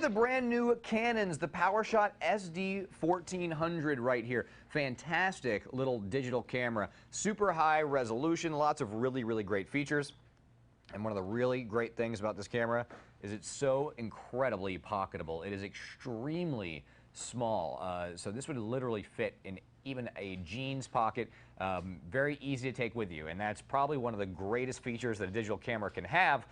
the brand new Canons, the Powershot SD1400 right here. Fantastic little digital camera, super high resolution, lots of really great features. And one of the really great things about this camera is it's so incredibly pocketable. It is extremely small, so this would literally fit in even a jeans pocket. Very easy to take with you, and that's probably one of the greatest features that a digital camera can have,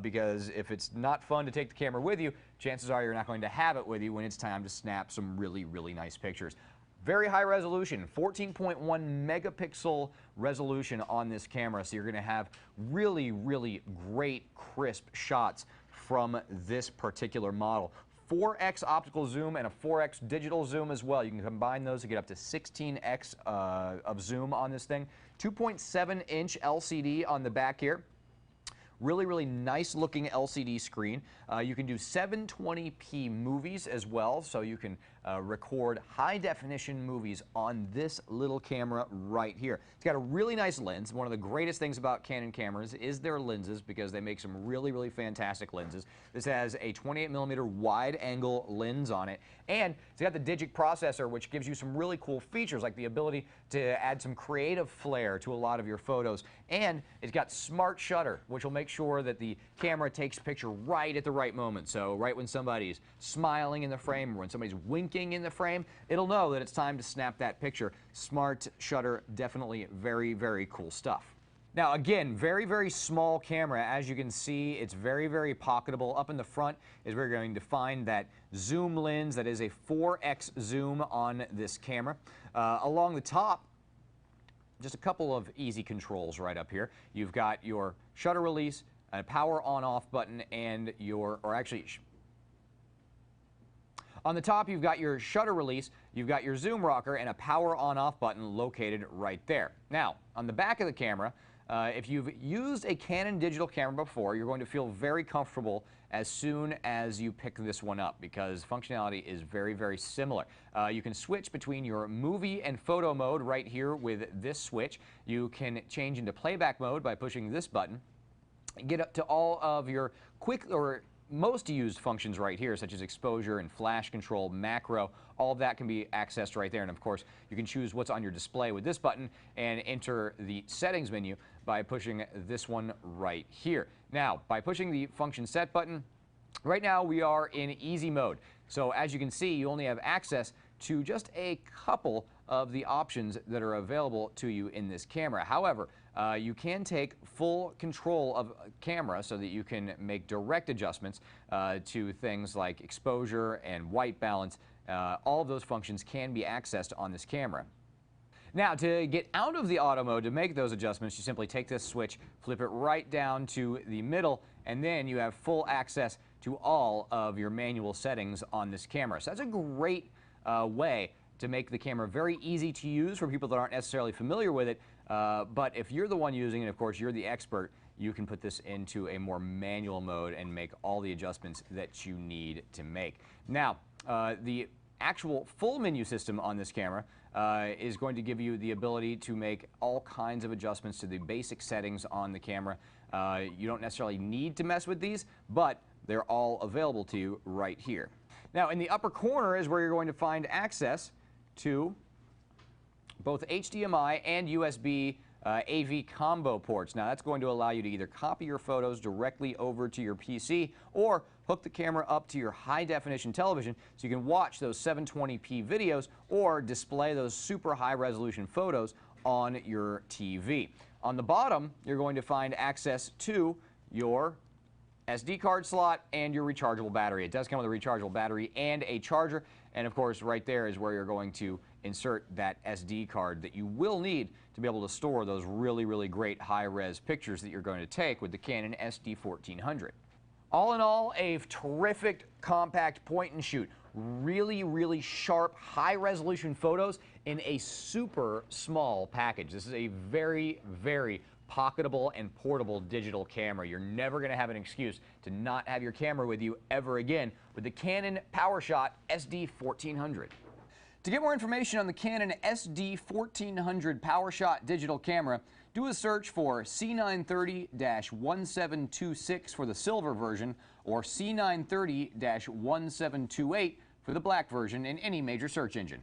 because if it's not fun to take the camera with you, chances are you're not going to have it with you when it's time to snap some really nice pictures. Very high resolution, 14.1 megapixel resolution on this camera, so you're going to have really great crisp shots from this particular model. 4x optical zoom and a 4x digital zoom as well. You can combine those to get up to 16x of zoom on this thing. 2.7-inch LCD on the back here. Really nice looking LCD screen. You can do 720p movies as well, so you can record high definition movies on this little camera right here. It's got a really nice lens. One of the greatest things about Canon cameras is their lenses, because they make some really fantastic lenses. This has a 28mm wide angle lens on it, and it's got the Digic processor, which gives you some really cool features like the ability to add some creative flair to a lot of your photos. And it's got smart shutter, which will make sure that the camera takes a picture right at the right moment. So right when somebody's smiling in the frame or when somebody's winking in the frame, it'll know that it's time to snap that picture. Smart shutter, definitely very cool stuff. Now again, very small camera. As you can see, it's very pocketable. Up in the front is where you're going to find that zoom lens. That is a 4x zoom on this camera. Along the top, just a couple of easy controls right up here. You've got your shutter release, a power on-off button, and on the top you've got your shutter release, you've got your zoom rocker, and a power on-off button located right there. Now, on the back of the camera, if you've used a Canon digital camera before, you're going to feel very comfortable as soon as you pick this one up, because functionality is very similar. You can switch between your movie and photo mode right here with this switch. You can change into playback mode by pushing this button. Get up to all of your quick or most used functions right here, such as exposure and flash control, macro. All of that can be accessed right there. And of course, you can choose what's on your display with this button and enter the settings menu by pushing this one right here. Now, by pushing the function set button, right now we are in easy mode. So as you can see, you only have access to just a couple of the options that are available to you in this camera. However, you can take full control of camera so that you can make direct adjustments to things like exposure and white balance. All of those functions can be accessed on this camera. Now, to get out of the auto mode, to make those adjustments, you simply take this switch, flip it right down to the middle, and then you have full access to all of your manual settings on this camera. So that's a great way to make the camera very easy to use for people that aren't necessarily familiar with it. But if you're the one using it, of course, you're the expert, you can put this into a more manual mode and make all the adjustments that you need to make. Now, the actual full menu system on this camera is going to give you the ability to make all kinds of adjustments to the basic settings on the camera. You don't necessarily need to mess with these, but they're all available to you right here. Now, in the upper corner is where you're going to find access to both HDMI and USB AV combo ports. Now, that's going to allow you to either copy your photos directly over to your PC or hook the camera up to your high-definition television so you can watch those 720p videos or display those super high-resolution photos on your TV. On the bottom, you're going to find access to your SD card slot and your rechargeable battery. It does come with a rechargeable battery and a charger, and of course right there is where you're going to insert that SD card that you will need to be able to store those really great high-res pictures that you're going to take with the Canon SD1400. All in all, a terrific compact point and shoot. Really sharp, high-resolution photos in a super small package. This is a very pocketable and portable digital camera. You're never going to have an excuse to not have your camera with you ever again with the Canon Powershot SD1400. To get more information on the Canon SD1400 Powershot Digital Camera, do a search for C930-1726 for the silver version or C930-1728 for the black version in any major search engine.